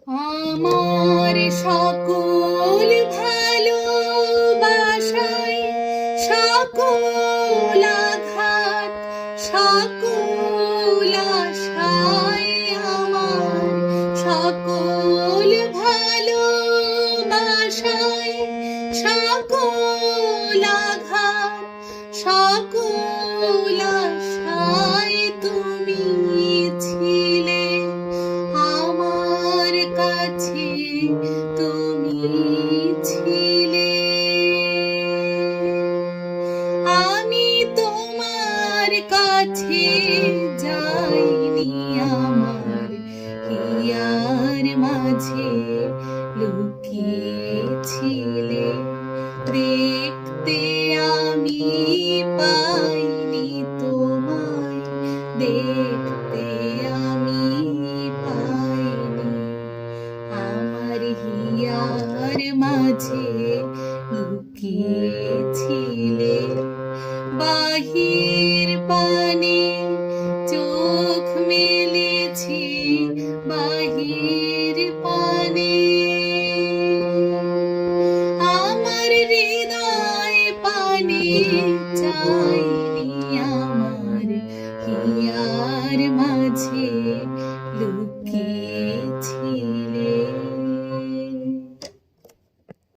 আমার সকল ভালোবাসায় সকল আঘাত সকল আশায় আমার সকল ভালোবাসায় সকল আঘাত সকল আশায় তুমি ছিলে আমার কাছে তুমি ছিলে। আমি তোমার কাছে যাইনি, আমার হিয়ার মাঝে লুকিয়েছিলে। দেখতে আমি পাইনি তোমায়, দেখতে আমি পাইনি, আমার হিয়ার মাঝে লুকিয়েছিলে। বাহির পানে চোখ মেলেছি, বাহির পানে আমার হৃদয় পানে চাইনি, আমার হিয়ার মাঝে